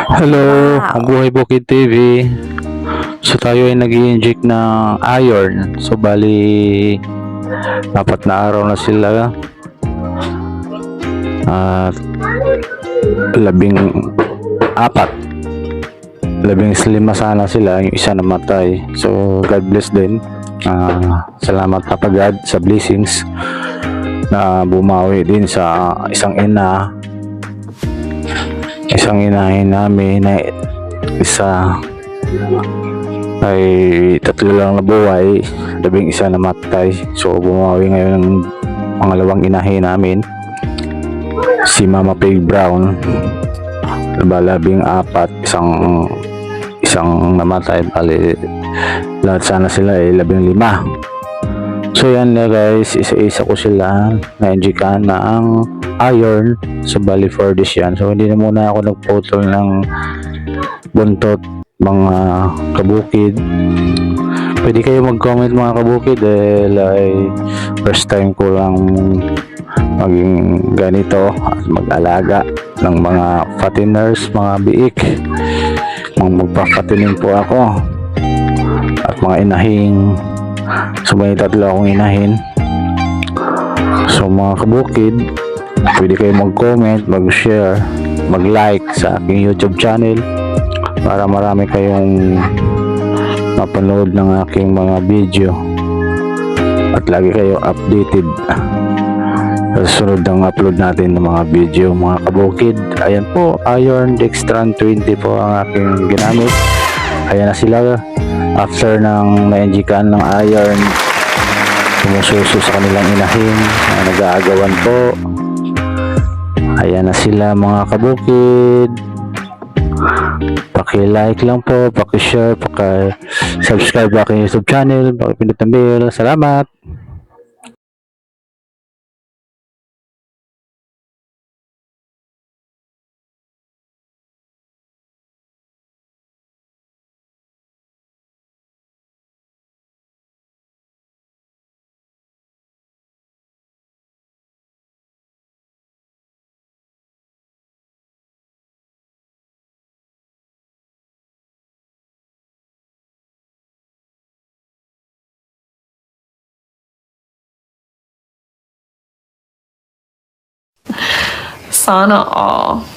Hello, ang Wow! Buhay Bukid TV. So tayo ay nag-i-inject ng iron. So bali, 4 na araw na sila. At 14. 15 sana sila, yung isa namatay. So God bless din. Salamat Papa God sa blessings na bumawi din sa isang inahin namin na isa ay 3 lang nabuhay, 11 namatay. So bumawi ngayon ng pangalawang inahin namin, si Mama Pig Brown. 14, isang namatay, bali lahat sana sila ay 15. So yan na guys, isa-isa ko sila na-injikan ng iron. So bali 4 days yan. So hindi na muna ako nagputol ng buntot mga kabukid. Pwede kayo mag-comment mga kabukid, ay first time ko lang maging ganito at mag-alaga ng mga fatteners, mga biik. Magpapatining po ako at mga inahing. So may 3 akong inahin. So mga kabukid, pwede kayo mag-comment, mag-share, mag-like sa aking YouTube channel para marami kayong mapanood ng aking mga video at lagi kayo updated sa susunod ng upload natin ng mga video mga kabukid. Ayan po, Iron Dextran 20 po ang aking ginamit. Ayan na sila after ng na-injikan ng iron, sumususo sa kanilang inahin, nag-aagawan po. Ayan na sila mga kabukid. Paki-like lang po, paki-share, paki-subscribe sa aking YouTube channel, paki-pindot ang bell. Salamat! Sana all.